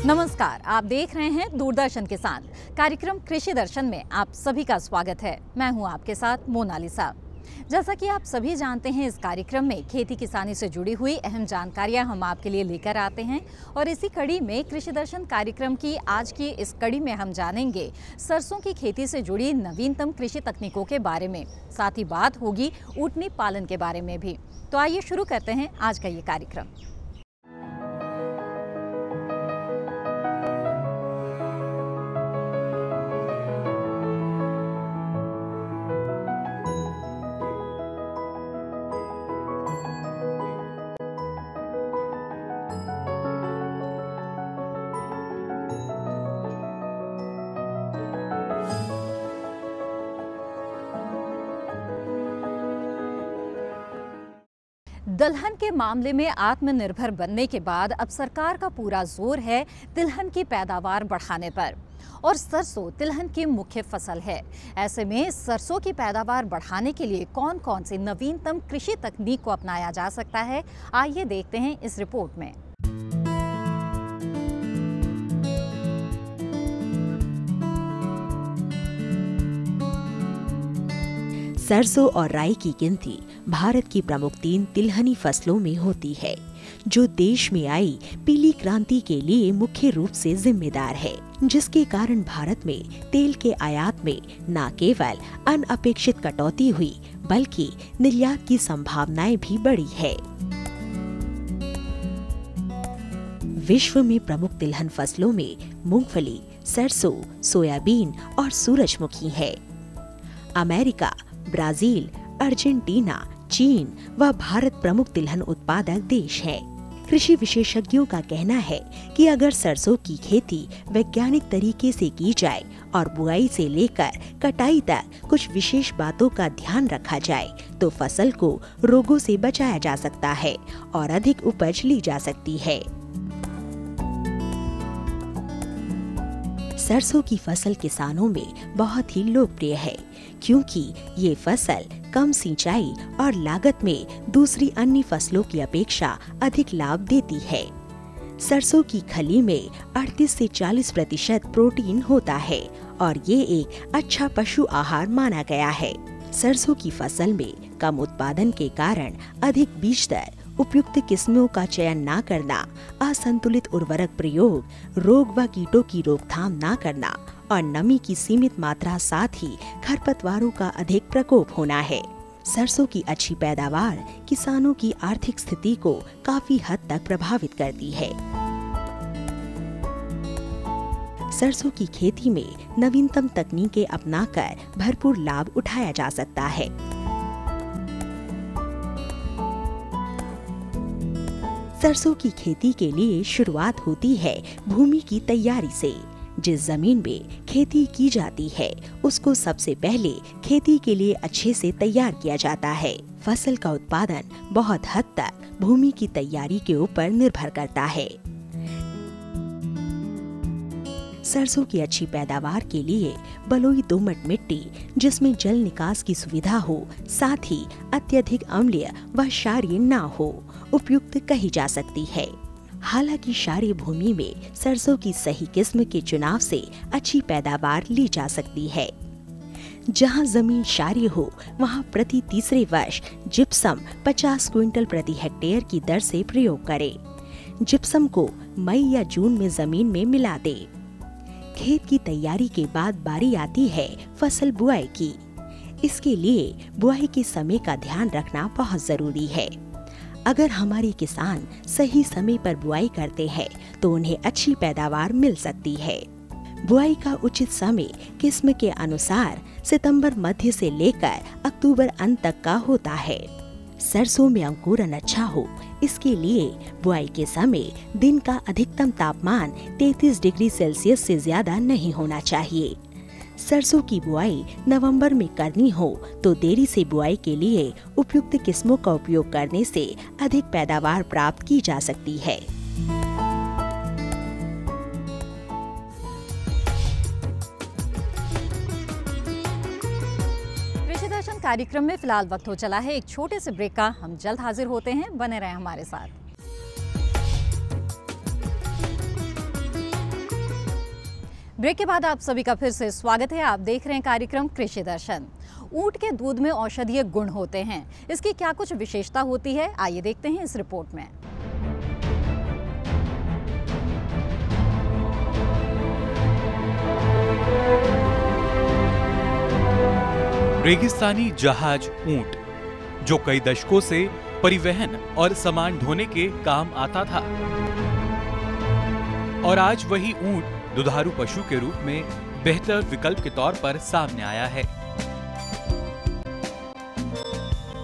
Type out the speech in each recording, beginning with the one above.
नमस्कार, आप देख रहे हैं दूरदर्शन किसान। कार्यक्रम कृषि दर्शन में आप सभी का स्वागत है। मैं हूं आपके साथ मोनालिसा। जैसा कि आप सभी जानते हैं, इस कार्यक्रम में खेती किसानी से जुड़ी हुई अहम जानकारियां हम आपके लिए लेकर आते हैं और इसी कड़ी में कृषि दर्शन कार्यक्रम की आज की इस कड़ी में हम जानेंगे सरसों की खेती से जुड़ी नवीनतम कृषि तकनीकों के बारे में। साथ ही बात होगी ऊँटनी पालन के बारे में भी। तो आइए शुरू करते हैं आज का ये कार्यक्रम। दलहन के मामले में आत्मनिर्भर बनने के बाद अब सरकार का पूरा जोर है तिलहन की पैदावार बढ़ाने पर, और सरसों तिलहन की मुख्य फसल है। ऐसे में सरसों की पैदावार बढ़ाने के लिए कौन कौन सी नवीनतम कृषि तकनीक को अपनाया जा सकता है, आइए देखते हैं इस रिपोर्ट में। सरसों और राई की गिनती भारत की प्रमुख 3 तिलहनी फसलों में होती है, जो देश में आई पीली क्रांति के लिए मुख्य रूप से जिम्मेदार है, जिसके कारण भारत में तेल के आयात में न केवल अनअपेक्षित कटौती हुई बल्कि निर्यात की संभावनाएं भी बढ़ी है। विश्व में प्रमुख तिलहन फसलों में मूंगफली, सरसों, सोयाबीन और सूरजमुखी है। अमेरिका, ब्राजील, अर्जेंटीना, चीन व भारत प्रमुख तिलहन उत्पादक देश हैं। कृषि विशेषज्ञों का कहना है कि अगर सरसों की खेती वैज्ञानिक तरीके से की जाए और बुआई से लेकर कटाई तक कुछ विशेष बातों का ध्यान रखा जाए तो फसल को रोगों से बचाया जा सकता है और अधिक उपज ली जा सकती है। सरसों की फसल किसानों में बहुत ही लोकप्रिय है, क्योंकि ये फसल कम सिंचाई और लागत में दूसरी अन्य फसलों की अपेक्षा अधिक लाभ देती है। सरसों की खली में 38 से 40% प्रोटीन होता है और ये एक अच्छा पशु आहार माना गया है। सरसों की फसल में कम उत्पादन के कारण अधिक बीज दर, उपयुक्त किस्मों का चयन न करना, असंतुलित उर्वरक प्रयोग, रोग व कीटों की रोकथाम न करना और नमी की सीमित मात्रा, साथ ही खरपतवारों का अधिक प्रकोप होना है। सरसों की अच्छी पैदावार किसानों की आर्थिक स्थिति को काफी हद तक प्रभावित करती है। सरसों की खेती में नवीनतम तकनीकें अपनाकर भरपूर लाभ उठाया जा सकता है। सरसों की खेती के लिए शुरुआत होती है भूमि की तैयारी से। जिस जमीन में खेती की जाती है उसको सबसे पहले खेती के लिए अच्छे से तैयार किया जाता है। फसल का उत्पादन बहुत हद तक भूमि की तैयारी के ऊपर निर्भर करता है। सरसों की अच्छी पैदावार के लिए बलुई दोमट मिट्टी, जिसमें जल निकास की सुविधा हो, साथ ही अत्यधिक अम्लीय व क्षारीय न हो, उपयुक्त कही जा सकती है। हालांकि क्षारीय भूमि में सरसों की सही किस्म के चुनाव से अच्छी पैदावार ली जा सकती है। जहां जमीन क्षारीय हो वहां प्रति तीसरे वर्ष जिप्सम 50 क्विंटल प्रति हेक्टेयर की दर से प्रयोग करें। जिप्सम को मई या जून में जमीन में मिला दे। खेत की तैयारी के बाद बारी आती है फसल बुआई की। इसके लिए बुआई के समय का ध्यान रखना बहुत जरूरी है। अगर हमारे किसान सही समय पर बुआई करते हैं तो उन्हें अच्छी पैदावार मिल सकती है। बुआई का उचित समय किस्म के अनुसार सितंबर मध्य से लेकर अक्टूबर अंत तक का होता है। सरसों में अंकुरन अच्छा हो, इसके लिए बुआई के समय दिन का अधिकतम तापमान 33 डिग्री सेल्सियस से ज्यादा नहीं होना चाहिए। सरसों की बुआई नवंबर में करनी हो तो देरी से बुआई के लिए उपयुक्त किस्मों का उपयोग करने से अधिक पैदावार प्राप्त की जा सकती है। कृषि दर्शन कार्यक्रम में फिलहाल वक्त हो चला है एक छोटे से ब्रेक का। हम जल्द हाजिर होते हैं, बने रहें हमारे साथ। ब्रेक के बाद आप सभी का फिर से स्वागत है। आप देख रहे हैं कार्यक्रम कृषि दर्शन। ऊंट के दूध में औषधीय गुण होते हैं, इसकी क्या कुछ विशेषता होती है, आइए देखते हैं इस रिपोर्ट में। रेगिस्तानी जहाज ऊंट, जो कई दशकों से परिवहन और सामान ढोने के काम आता था, और आज वही ऊंट दुधारू पशु के रूप में बेहतर विकल्प के तौर पर सामने आया है।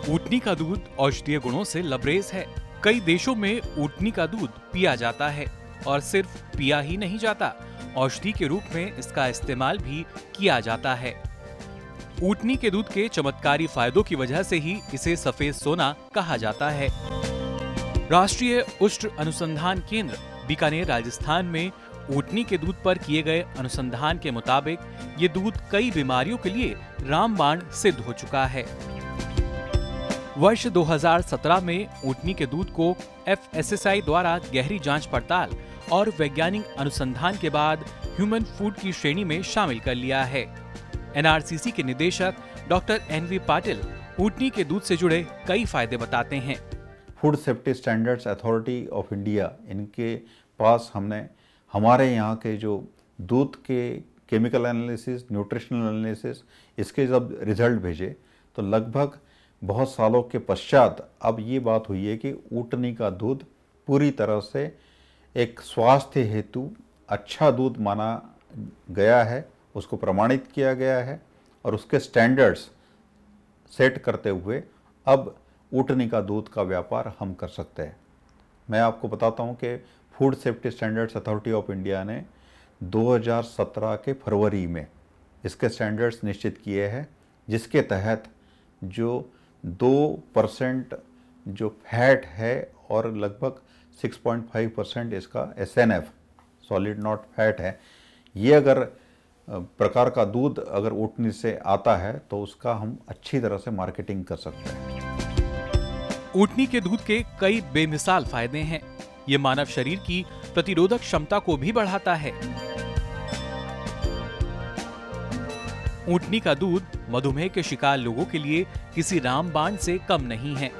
ऊंटनी का दूध औषधीय गुणों से लबरेज है। कई देशों में ऊंटनी का दूध पिया जाता है, और सिर्फ पिया ही नहीं जाता, औषधि के रूप में इसका इस्तेमाल भी किया जाता है। ऊंटनी के दूध के चमत्कारी फायदों की वजह से ही इसे सफेद सोना कहा जाता है। राष्ट्रीय उष्ण अनुसंधान केंद्र बीकानेर राजस्थान में ऊंटनी के दूध पर किए गए अनुसंधान के मुताबिक ये दूध कई बीमारियों के लिए रामबाण सिद्ध हो चुका है। वर्ष 2017 में ऊंटनी के दूध को FSSAI द्वारा गहरी जांच पड़ताल और वैज्ञानिक अनुसंधान के बाद ह्यूमन फूड की श्रेणी में शामिल कर लिया है। NRCC के निदेशक डॉक्टर NV पाटिल ऊंटनी के दूध से जुड़े कई फायदे बताते हैं। Food safety standards authority of India, इनके पास हमने हमारे यहाँ के जो दूध के केमिकल एनालिसिस, न्यूट्रिशनल एनालिसिस, इसके जब रिजल्ट भेजे तो लगभग बहुत सालों के पश्चात अब ये बात हुई है कि ऊंटनी का दूध पूरी तरह से एक स्वास्थ्य हेतु अच्छा दूध माना गया है, उसको प्रमाणित किया गया है, और उसके स्टैंडर्ड्स सेट करते हुए अब ऊंटनी का दूध का व्यापार हम कर सकते हैं। मैं आपको बताता हूँ कि food safety standards authority of India ने 2017 के फरवरी में इसके स्टैंडर्ड्स निश्चित किए हैं, जिसके तहत जो 2% जो फैट है और लगभग 6.5% इसका SNF सॉलिड नॉट फैट है, ये अगर प्रकार का दूध अगर ऊंटनी से आता है तो उसका हम अच्छी तरह से मार्केटिंग कर सकते हैं। ऊंटनी के दूध के कई बेमिसाल फायदे हैं। ये मानव शरीर की प्रतिरोधक क्षमता को भी बढ़ाता है। ऊंटनी का दूध मधुमेह के शिकार लोगों के लिए किसी रामबाण से कम नहीं है।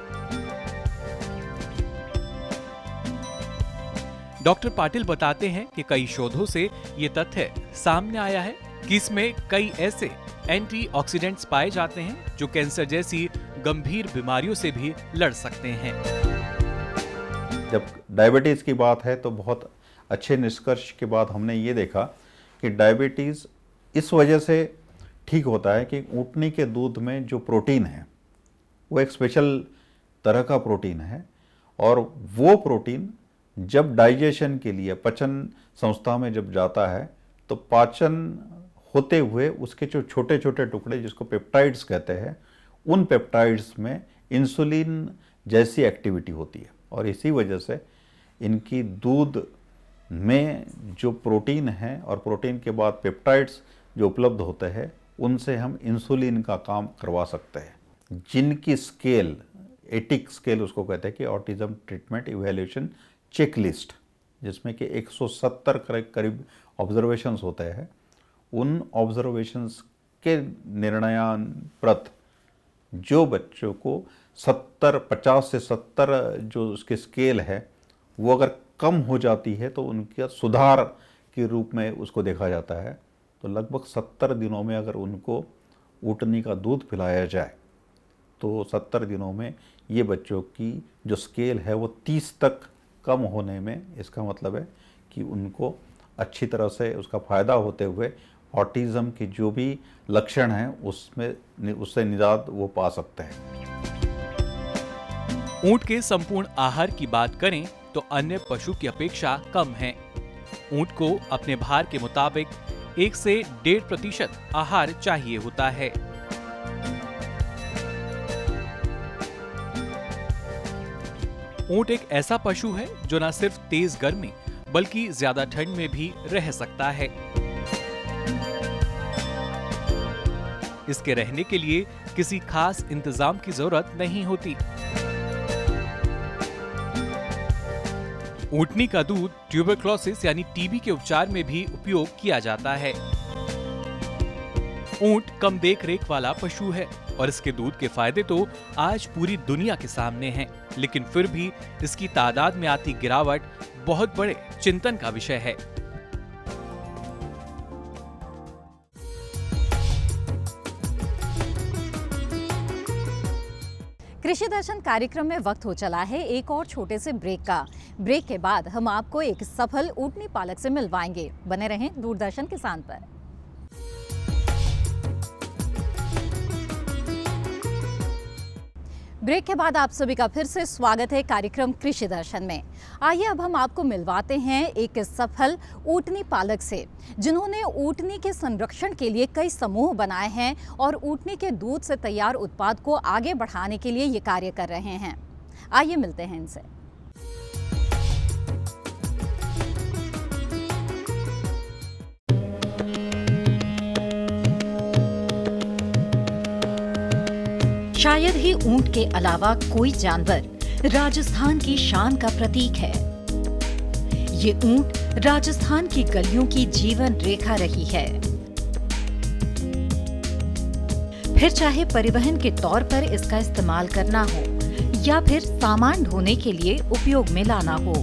डॉक्टर पाटिल बताते हैं कि कई शोधों से ये तथ्य सामने आया है कि इसमें कई ऐसे एंटीऑक्सीडेंट्स पाए जाते हैं जो कैंसर जैसी गंभीर बीमारियों से भी लड़ सकते हैं। जब डायबिटीज़ की बात है तो बहुत अच्छे निष्कर्ष के बाद हमने ये देखा कि डायबिटीज़ इस वजह से ठीक होता है कि ऊंटनी के दूध में जो प्रोटीन है वो एक स्पेशल तरह का प्रोटीन है, और वो प्रोटीन जब डाइजेशन के लिए पचन संस्था में जब जाता है तो पाचन होते हुए उसके जो छोटे छोटे टुकड़े जिसको पेप्टाइड्स कहते हैं, उन पेप्टाइड्स में इंसुलिन जैसी एक्टिविटी होती है, और इसी वजह से इनकी दूध में जो प्रोटीन है और प्रोटीन के बाद पेप्टाइड्स जो उपलब्ध होते हैं, उनसे हम इंसुलिन का काम करवा सकते हैं। जिनकी स्केल, एटिक स्केल उसको कहते हैं कि ऑटिज्म ट्रीटमेंट इवैल्यूएशन चेकलिस्ट, जिसमें कि 170 करीब ऑब्जर्वेशंस होते हैं, उन ऑब्जर्वेशंस के निर्णयानुप्रत जो बच्चों को 50 से 70 जो उसकी स्केल है वो अगर कम हो जाती है तो उनका सुधार के रूप में उसको देखा जाता है। तो लगभग 70 दिनों में अगर उनको ऊंटनी का दूध पिलाया जाए तो 70 दिनों में ये बच्चों की जो स्केल है वो 30 तक कम होने में, इसका मतलब है कि उनको अच्छी तरह से उसका फ़ायदा होते हुए ऑटिज़म की जो भी लक्षण हैं उससे निजात वो पा सकते हैं। ऊंट के संपूर्ण आहार की बात करें तो अन्य पशु की अपेक्षा कम है। ऊंट को अपने भार के मुताबिक 1 से 1.5% आहार चाहिए होता है। ऊंट एक ऐसा पशु है जो न सिर्फ तेज गर्मी बल्कि ज्यादा ठंड में भी रह सकता है। इसके रहने के लिए किसी खास इंतजाम की जरूरत नहीं होती। ऊँटनी का दूध ट्यूबरक्लोसिस यानी टीबी के उपचार में भी उपयोग किया जाता है। ऊँट कम देख रेख वाला पशु है और इसके दूध के फायदे तो आज पूरी दुनिया के सामने हैं, लेकिन फिर भी इसकी तादाद में आती गिरावट बहुत बड़े चिंतन का विषय है। कृषि दर्शन कार्यक्रम में वक्त हो चला है एक और छोटे से ब्रेक का। ब्रेक के बाद हम आपको एक सफल ऊँटनी पालक से मिलवाएंगे। बने रहें दूरदर्शन किसान पर। ब्रेक के बाद आप सभी का फिर से स्वागत है कार्यक्रम कृषि दर्शन में। आइए अब हम आपको मिलवाते हैं एक सफल ऊँटनी पालक से, जिन्होंने ऊँटनी के संरक्षण के लिए कई समूह बनाए हैं और ऊँटनी के दूध से तैयार उत्पाद को आगे बढ़ाने के लिए ये कार्य कर रहे हैं। आइए मिलते हैं इनसे। शायद ही ऊंट के अलावा कोई जानवर राजस्थान की शान का प्रतीक है। ये ऊंट राजस्थान की गलियों की जीवन रेखा रही है। फिर चाहे परिवहन के तौर पर इसका इस्तेमाल करना हो या फिर सामान ढोने के लिए उपयोग में लाना हो।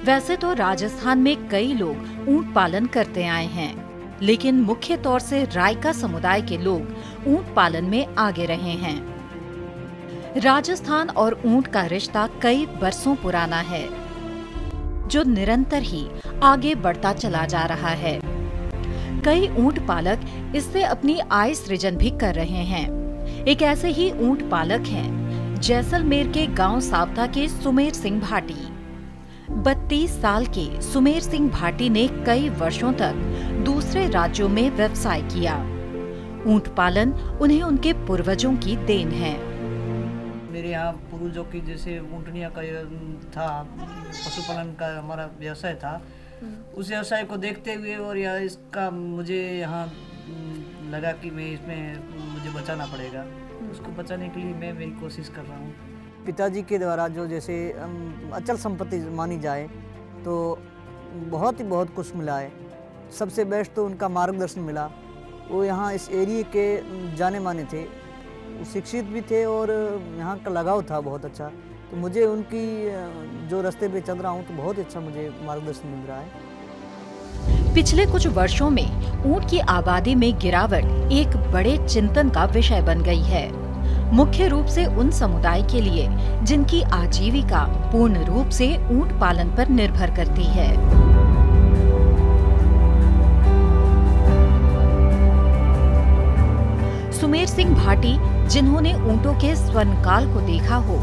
वैसे तो राजस्थान में कई लोग ऊंट पालन करते आए हैं, लेकिन मुख्य तौर से रायका समुदाय के लोग ऊंट पालन में आगे रहे हैं। राजस्थान और ऊंट का रिश्ता कई बरसों पुराना है, जो निरंतर ही आगे बढ़ता चला जा रहा है। कई ऊंट पालक इससे अपनी आय सृजन भी कर रहे हैं। एक ऐसे ही ऊंट पालक हैं जैसलमेर के गांव सावता के सुमेर सिंह भाटी। 32 साल के सुमेर सिंह भाटी ने कई वर्षों तक दूसरे राज्यों में व्यवसाय किया। ऊंट पालन उन्हें उनके पूर्वजों की देन है। मेरे यहाँ पूर्वजों की जैसे ऊँटनिया का था, पशुपालन का हमारा व्यवसाय था। उस व्यवसाय को देखते हुए और यह इसका मुझे यहाँ लगा कि मैं इसमें मुझे बचाना पड़ेगा। उसको बचाने के लिए मैं मेरी कोशिश कर रहा हूँ। पिताजी के द्वारा जो जैसे अचल संपत्ति मानी जाए तो बहुत कुछ मिला है। सबसे बेस्ट तो उनका मार्गदर्शन मिला। वो यहाँ इस एरिया के जाने माने थे, शिक्षित भी थे और यहाँ का लगाव था बहुत अच्छा। तो मुझे उनकी जो रास्ते पे चल रहा हूँ तो बहुत अच्छा मुझे मार्गदर्शन मिल रहा है। पिछले कुछ वर्षों में ऊंट की आबादी में गिरावट एक बड़े चिंतन का विषय बन गई है, मुख्य रूप से उन समुदाय के लिए जिनकी आजीविका पूर्ण रूप से ऊंट पालन पर निर्भर करती है। सुमेर सिंह भाटी, जिन्होंने ऊंटों के स्वर्णकाल को देखा हो,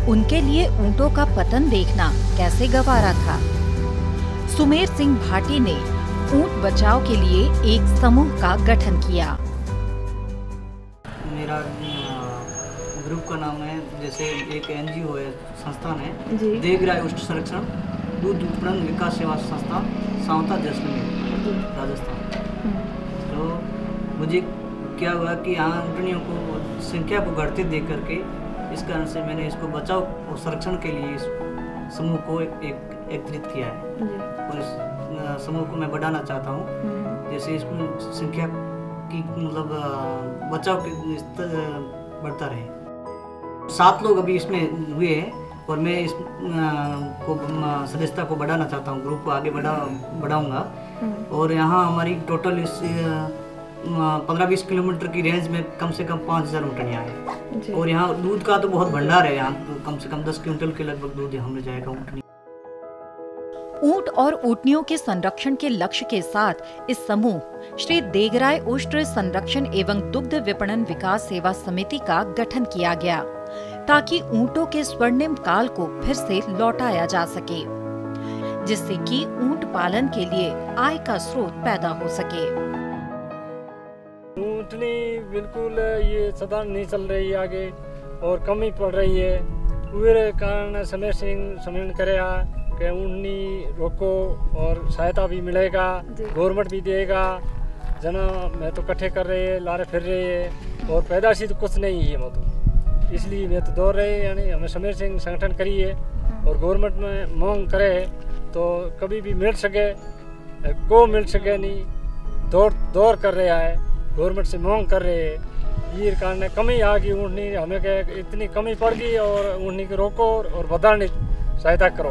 उनके लिए ऊंटों का पतन देखना कैसे गवारा था। सुमेर सिंह भाटी ने ऊंट बचाव के लिए एक समूह का गठन किया। मेरा ग्रुप का नाम है, जैसे एक NGO है, संस्थान है, देगराय ऊष्ट संरक्षण दूध विपणन विकास सेवा संस्था, सावता जैसलमेर, राजस्थान। तो मुझे क्या हुआ कि यहाँ ऊँटनियों को संख्या को घटते देख करके इस कारण से मैंने इसको बचाव और संरक्षण के लिए इस समूह को एकत्रित किया है और इस समूह को मैं बढ़ाना चाहता हूँ। जैसे इसमें संख्या की मतलब बचाव के स्तर बढ़ता रहे। 7 लोग अभी इसमें हुए हैं और मैं इस को सदस्यता को बढ़ाना चाहता हूँ, ग्रुप को आगे बढ़ाऊंगा। और यहाँ हमारी टोटल इस 15-20 किलोमीटर की रेंज में कम से कम 5000 ऊँटनियाँ हैं। और यहाँ दूध का तो बहुत भंडार है, यहाँ तो कम से कम 10 क्विंटल के लगभग दूध हमें जाएगा ऊँटनी। ऊंट और ऊँटनियों के संरक्षण के लक्ष्य के साथ इस समूह श्री देगराय ऊष्ट संरक्षण एवं दुग्ध विपणन विकास सेवा समिति का गठन किया गया, ताकि ऊँटों के स्वर्णिम काल को फिर से लौटाया जा सके, जिससे कि ऊँट पालन के लिए आय का स्रोत पैदा हो सके। ऊँटनी बिल्कुल ये साधारण नहीं चल रही आगे और कम ही पड़ रही है। उस कारण सुमेर सिंह सम्मेलन करेगा कि ऊँटनी रोको और सहायता भी मिलेगा, गवर्नमेंट भी देगा जना मैं तो इकट्ठे कर रहे हैं, लारे फिर रहे हैं और पैदाशी तो कुछ नहीं है मैं तो, इसलिए मैं तो दौड़ रहे हैं। यानी हमें समीर सिंह संगठन करी है और गवर्नमेंट में मांग करे तो कभी भी मिल सके, को मिल सके नहीं, दौड़ कर रहा है, गवर्नमेंट से मांग कर रहे हैं। ये कारण कमी आ गई ऊँटनी, हमें क्या इतनी कमी पड़ गई और ऊँटनी को रोको और बढ़ाने सहायता करो।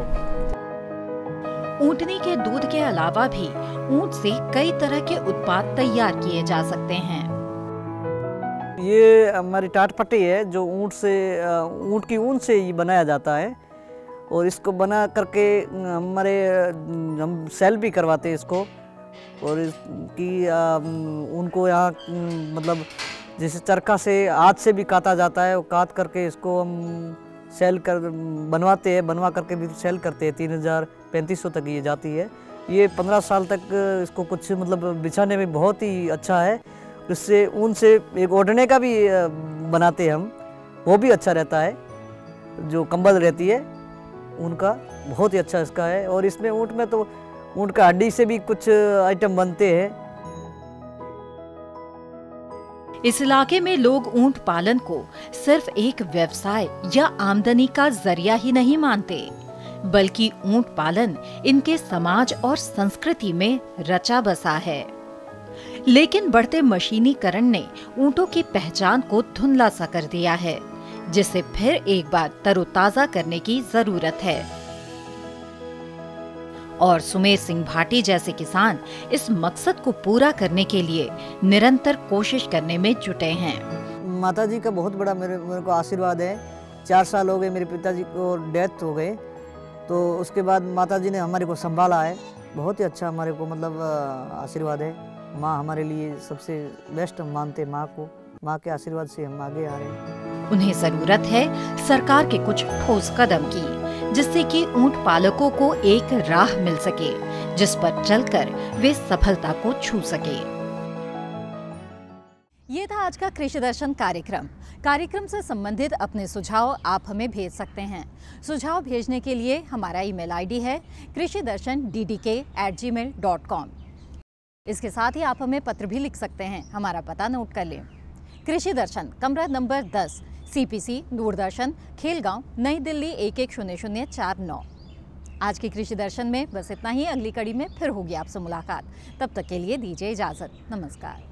ऊँटनी के दूध के अलावा भी ऊँट से कई तरह के उत्पाद तैयार किए जा सकते हैं। ये हमारी टाट पट्टी है जो ऊँट की ऊन से ही बनाया जाता है और इसको बना करके हम सेल भी करवाते हैं इसको। और इसकी उनको यहाँ मतलब जैसे चरखा से हाथ से भी काटा जाता है, वो काट करके इसको हम सेल कर बनवाते हैं, बनवा करके भी सेल करते हैं। 3000-3500 तक ये जाती है। ये 15 साल तक इसको कुछ मतलब बिछाने में बहुत ही अच्छा है। इससे ऊन से एक ओढ़ने का भी बनाते हैं हम, वो भी अच्छा रहता है। जो कंबल रहती है ऊन का, बहुत ही अच्छा इसका है। और इसमें ऊँट में तो ऊँट का हड्डी से भी कुछ आइटम बनते हैं। इस इलाके में लोग ऊँट पालन को सिर्फ एक व्यवसाय या आमदनी का जरिया ही नहीं मानते, बल्कि ऊँट पालन इनके समाज और संस्कृति में रचा बसा है। लेकिन बढ़ते मशीनीकरण ने ऊँटों की पहचान को धुंधला सा कर दिया है, जिसे फिर एक बार तरोताजा करने की जरूरत है। और सुमेर सिंह भाटी जैसे किसान इस मकसद को पूरा करने के लिए निरंतर कोशिश करने में जुटे हैं। माता जी का बहुत बड़ा मेरे को आशीर्वाद है। 4 साल हो गए मेरे पिताजी को डेथ हो गए, तो उसके बाद माता जी ने हमारे को संभाला है। बहुत ही अच्छा हमारे को मतलब आशीर्वाद है। माँ हमारे लिए सबसे बेस्ट हम मानते हैं माँ को। माँ के आशीर्वाद से हम आगे आ रहे हैं। उन्हें जरूरत है सरकार के कुछ ठोस कदम की, जिससे कि ऊँट पालकों को एक राह मिल सके जिस पर चलकर वे सफलता को छू सके। ये था आज का कृषि दर्शन कार्यक्रम से संबंधित अपने सुझाव आप हमें भेज सकते हैं। सुझाव भेजने के लिए हमारा ईमेल आईडी है krishidarshan@gmail.com। इसके साथ ही आप हमें पत्र भी लिख सकते हैं। हमारा पता नोट कर लें। कृषि दर्शन, कमरा नंबर 10, CPC, दूरदर्शन, खेलगांव, नई दिल्ली 110049। आज के कृषि दर्शन में बस इतना ही। अगली कड़ी में फिर होगी आपसे मुलाकात। तब तक के लिए दीजिए इजाजत। नमस्कार।